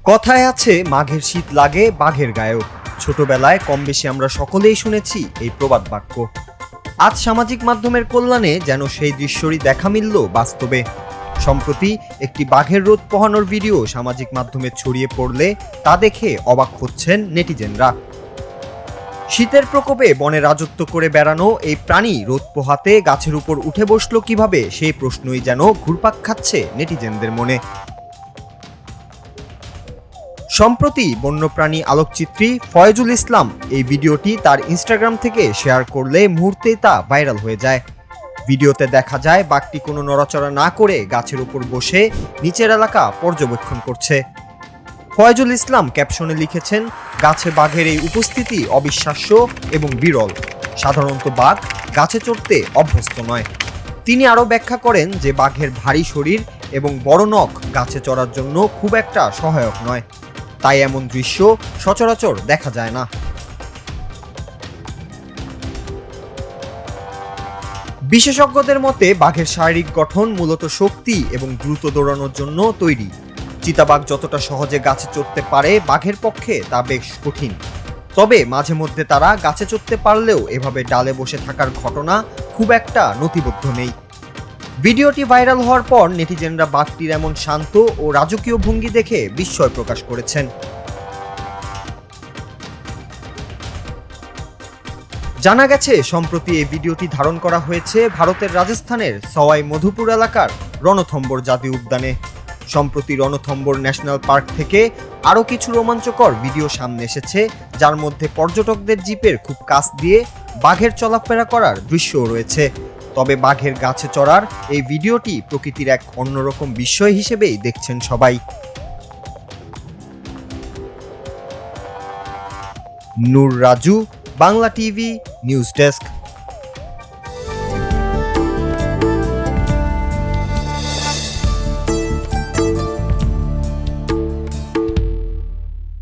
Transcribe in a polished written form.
কথায় আছে মাঘের শীত লাগে বাঘের গায়েও। ছোটবেলায় কম বেশি আমরা সকলেই শুনেছি এই প্রবাদ বাক্য। আজ সামাজিক মাধ্যমের কল্যাণে যেন সেই দৃশ্যরই দেখা মিলল বাস্তবে। সম্প্রতি একটি বাঘের রোদ পোহানোর ভিডিও সামাজিক মাধ্যমে ছড়িয়ে পড়লে তা দেখে অবাক হচ্ছেন নেটিজেনরা। শীতের প্রকোপে বনে রাজত্ব করে বেড়ানো এই প্রাণী রোদ পোহাতে গাছের উপর উঠে বসলো কিভাবে, সেই প্রশ্নই যেন ঘুরপাক খাচ্ছে নেটিজেনদের মনে। সম্প্রতি বন্যপ্রাণী আলোকচিত্রী ফয়েজুল ইসলাম এই ভিডিওটি তার ইনস্টাগ্রাম থেকে শেয়ার করলে মুহূর্তেই তা ভাইরাল হয়ে যায়। ভিডিওতে দেখা যায় বাঘটি কোনো নড়াচড়া না করে গাছের উপর বসে নিচের এলাকা পর্যবেক্ষণ করছে। ফয়েজুল ইসলাম ক্যাপশনে লিখেছেন, গাছে বাঘের এই উপস্থিতি অবিশ্বাস্য এবং বিরল। সাধারণত বাঘ গাছে চড়তে অভ্যস্ত নয়। তিনি আরও ব্যাখ্যা করেন যে বাঘের ভারী শরীর এবং বড় নখ গাছে চড়ার জন্য খুব একটা সহায়ক নয়, তাই এমন দৃশ্য সচরাচর দেখা যায় না। বিশেষজ্ঞদের মতে বাঘের শারীরিক গঠন মূলত শক্তি এবং দ্রুত দৌড়ানোর জন্য তৈরি। চিতাবাঘ যতটা সহজে গাছে চড়তে পারে, বাঘের পক্ষে তা বেশ কঠিন। তবে মাঝে মধ্যে তারা গাছে চড়তে পারলেও এভাবে ডালে বসে থাকার ঘটনা খুব একটা নথিবদ্ধ নেই। ভিডিওটি ভাইরাল হওয়ার পর নেটিজেনরা বাঘটির এমন শান্ত ও রাজকীয় ভঙ্গি দেখে বিস্ময় প্রকাশ করেছেন। জানা গেছে, সম্প্রতি এই ভিডিওটি ধারণ করা হয়েছে ভারতের রাজস্থানের সওয়াই মধুপুর এলাকার রণথম্বর জাতীয় উদ্যানে। সম্প্রতি রণথম্বর ন্যাশনাল পার্ক থেকে আরও কিছু রোমাঞ্চকর ভিডিও সামনে এসেছে, যার মধ্যে পর্যটকদের জিপের খুব কাছ দিয়ে বাঘের চলাফেরা করার দৃশ্যও রয়েছে। তবে বাঘের গাছে চড়ার এই ভিডিওটি প্রকৃতির এক অন্যরকম বিষয় হিসেবেই দেখছেন সবাই। Nur Raju, Bangla TV news desk.